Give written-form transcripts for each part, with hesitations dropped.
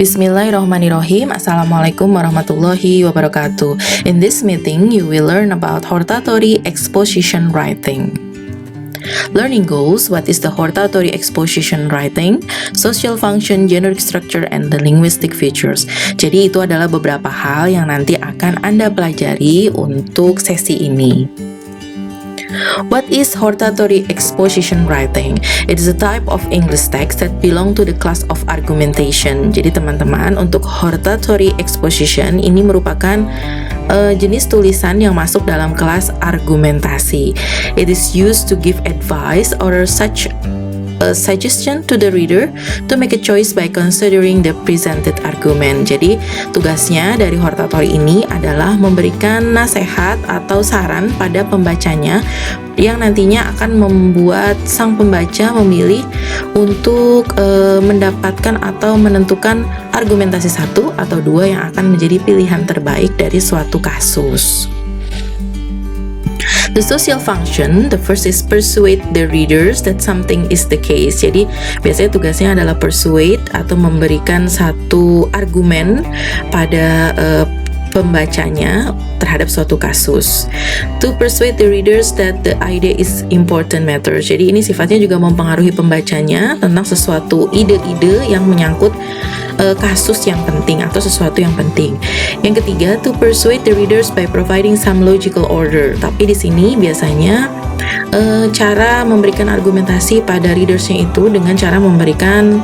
Bismillahirrahmanirrahim. Assalamualaikum warahmatullahi wabarakatuh. In this meeting, you will learn about hortatory exposition writing. Learning goals: what is the hortatory exposition writing, social function, generic structure, and the linguistic features. Jadi itu adalah beberapa hal yang nanti akan Anda pelajari untuk sesi ini. What is hortatory exposition writing? It is a type of English text that belong to the class of argumentation. Jadi teman-teman, untuk hortatory exposition ini merupakan jenis tulisan yang masuk dalam kelas argumentasi. It is used to give advice or such a suggestion to the reader to make a choice by considering the presented argument. Jadi tugasnya dari hortatory ini adalah memberikan nasihat atau saran pada pembacanya yang nantinya akan membuat sang pembaca memilih untuk mendapatkan atau menentukan argumentasi satu atau dua yang akan menjadi pilihan terbaik dari suatu kasus. The social function, the first is persuade the readers that something is the case. Jadi biasanya tugasnya adalah persuade atau memberikan satu argumen pada pembacanya terhadap suatu kasus. To persuade the readers that the idea is important matter. Jadi ini sifatnya juga mempengaruhi pembacanya tentang sesuatu ide-ide yang menyangkut kasus yang penting atau sesuatu yang penting. Yang ketiga, to persuade the readers by providing some logical order. Tapi di sini biasanya cara memberikan argumentasi pada readersnya itu dengan cara memberikan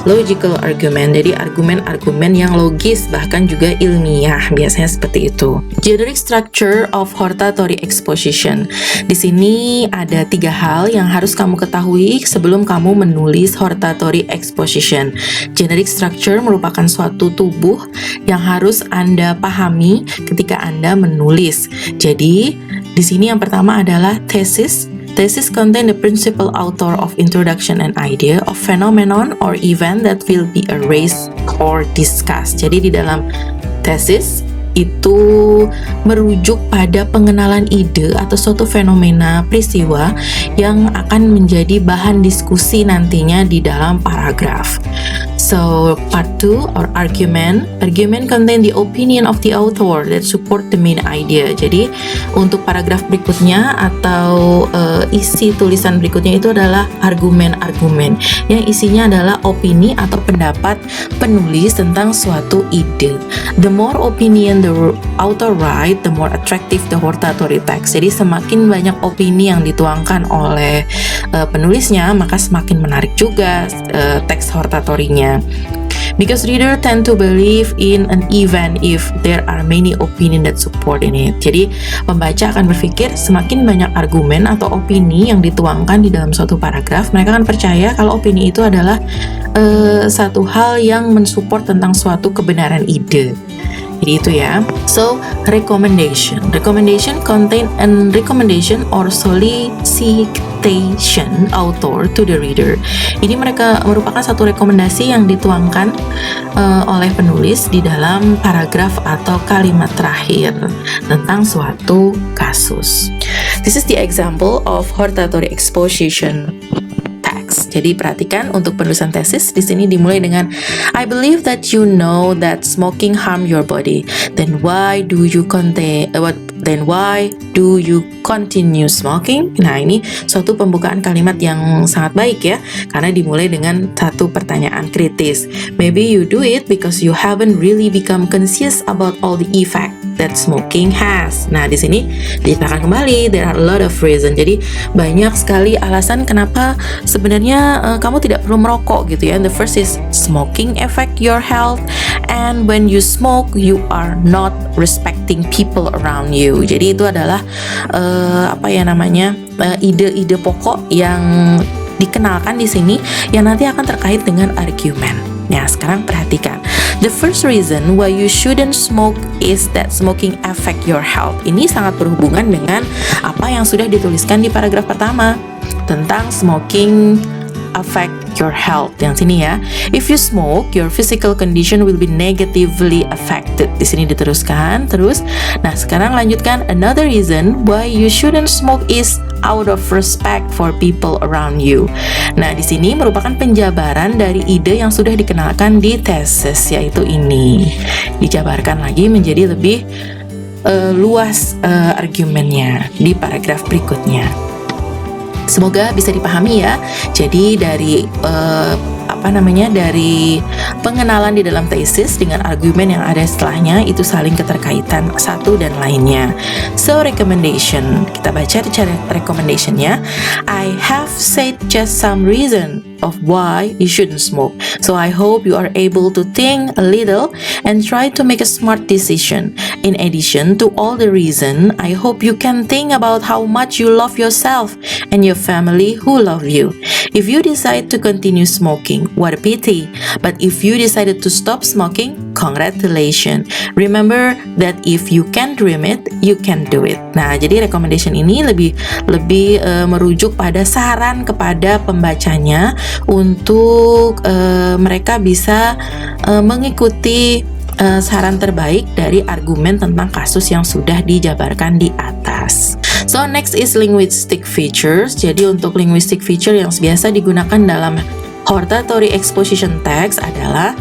logical argument. Jadi argumen-argumen yang logis bahkan juga ilmiah, biasanya seperti itu. Generic structure of hortatory exposition. Di sini ada 3 hal yang harus kamu ketahui sebelum kamu menulis hortatory exposition. Generic structure merupakan suatu tubuh yang harus Anda pahami ketika Anda menulis. Jadi di sini yang pertama adalah thesis. Thesis contain the principal author of introduction and idea of phenomenon or event that will be erased or discussed. Jadi di dalam thesis itu merujuk pada pengenalan ide atau suatu fenomena peristiwa yang akan menjadi bahan diskusi nantinya di dalam paragraf. So, part 2 or argument. Argument contain the opinion of the author that support the main idea. Jadi, untuk paragraf berikutnya atau isi tulisan berikutnya itu adalah argumen-argumen yang isinya adalah opini atau pendapat penulis tentang suatu ide. The more opinion the author write, the more attractive the hortatory text. Jadi, semakin banyak opini yang dituangkan oleh penulisnya, maka semakin menarik juga teks hortatorinya. Because reader tend to believe in an event if there are many opinion that support in it. Jadi pembaca akan berpikir semakin banyak argumen atau opini yang dituangkan di dalam suatu paragraf, mereka akan percaya kalau opini itu adalah satu hal yang mensupport tentang suatu kebenaran ide. Jadi itu ya. So, recommendation. Recommendation contain an recommendation or solicitation author to the reader. Ini merupakan satu rekomendasi yang dituangkan oleh penulis di dalam paragraf atau kalimat terakhir tentang suatu kasus. This is the example of hortatory exposition. Jadi perhatikan untuk penulisan tesis di sini dimulai dengan I believe that you know that smoking harm your body. Then why do you continue smoking? Nah, ini suatu pembukaan kalimat yang sangat baik ya, karena dimulai dengan satu pertanyaan kritis. Maybe you do it because you haven't really become conscious about all the effect that smoking has. Nah, di sini dikatakan kembali there are a lot of reason. Jadi banyak sekali alasan kenapa sebenarnya kamu tidak perlu merokok gitu ya. And the first is smoking affect your health, and when you smoke you are not respecting people around you. Jadi itu adalah ide-ide pokok yang dikenalkan di sini yang nanti akan terkait dengan argumen. Nah, sekarang perhatikan. The first reason why you shouldn't smoke is that smoking affect your health. Ini sangat berhubungan dengan apa yang sudah dituliskan di paragraf pertama tentang smoking affect your health. Yang sini ya. If you smoke, your physical condition will be negatively affected. Di sini diteruskan terus. Nah, sekarang lanjutkan. Another reason why you shouldn't smoke is out of respect for people around you. Nah, di sini merupakan penjabaran dari ide yang sudah dikenalkan di tesis, yaitu ini. Dijabarkan lagi menjadi lebih luas argumennya di paragraf berikutnya. Semoga bisa dipahami ya. Jadi dari dari pengenalan di dalam tesis dengan argumen yang ada setelahnya itu saling keterkaitan satu dan lainnya. So recommendation, kita baca cara recommendationnya. I have said just some reason of why you shouldn't smoke. So I hope you are able to think a little and try to make a smart decision. In addition to all the reason, I hope you can think about how much you love yourself and your family who love you. If you decide to continue smoking, what a pity. But if you decided to stop smoking, congratulations. Remember that if you can dream it, you can do it. Nah, jadi recommendation ini lebih merujuk pada saran kepada pembacanya untuk mereka bisa mengikuti saran terbaik dari argumen tentang kasus yang sudah dijabarkan di atas. So next is linguistic features. Jadi untuk linguistic feature yang biasa digunakan dalam hortatory exposition text adalah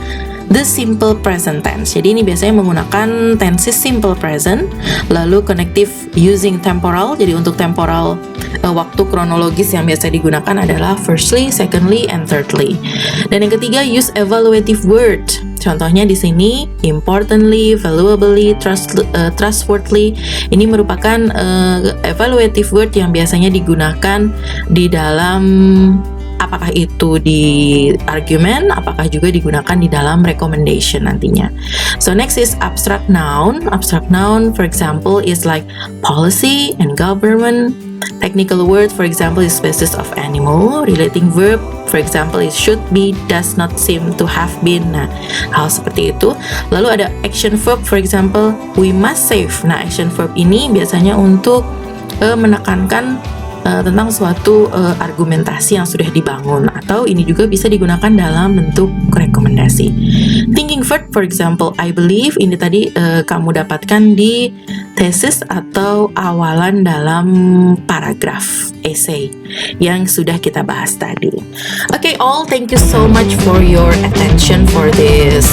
the simple present tense. Jadi ini biasanya menggunakan tenses simple present, lalu connective using temporal. Jadi untuk temporal waktu kronologis yang biasa digunakan adalah firstly, secondly, and thirdly. Dan yang ketiga use evaluative word. Contohnya di sini importantly, valuably, trustworthy. Ini merupakan evaluative word yang biasanya digunakan di dalam apakah itu di argument, apakah juga digunakan di dalam recommendation nantinya. So next is abstract noun. Abstract noun, for example, is like policy and government. Technical word, for example, is species of animal. Relating verb, for example, is should be, does not seem to have been. Nah, hal seperti itu. Lalu ada action verb, for example, we must save. Nah, action verb ini biasanya untuk menekankan tentang suatu argumentasi yang sudah dibangun, atau ini juga bisa digunakan dalam bentuk rekomendasi. Thinking verb, for example, I believe, ini tadi kamu dapatkan di tesis atau awalan dalam paragraf essay yang sudah kita bahas tadi. Okay, all, thank you so much for your attention for this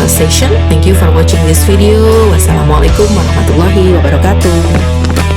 session. Thank you for watching this video. Wassalamualaikum warahmatullahi wabarakatuh.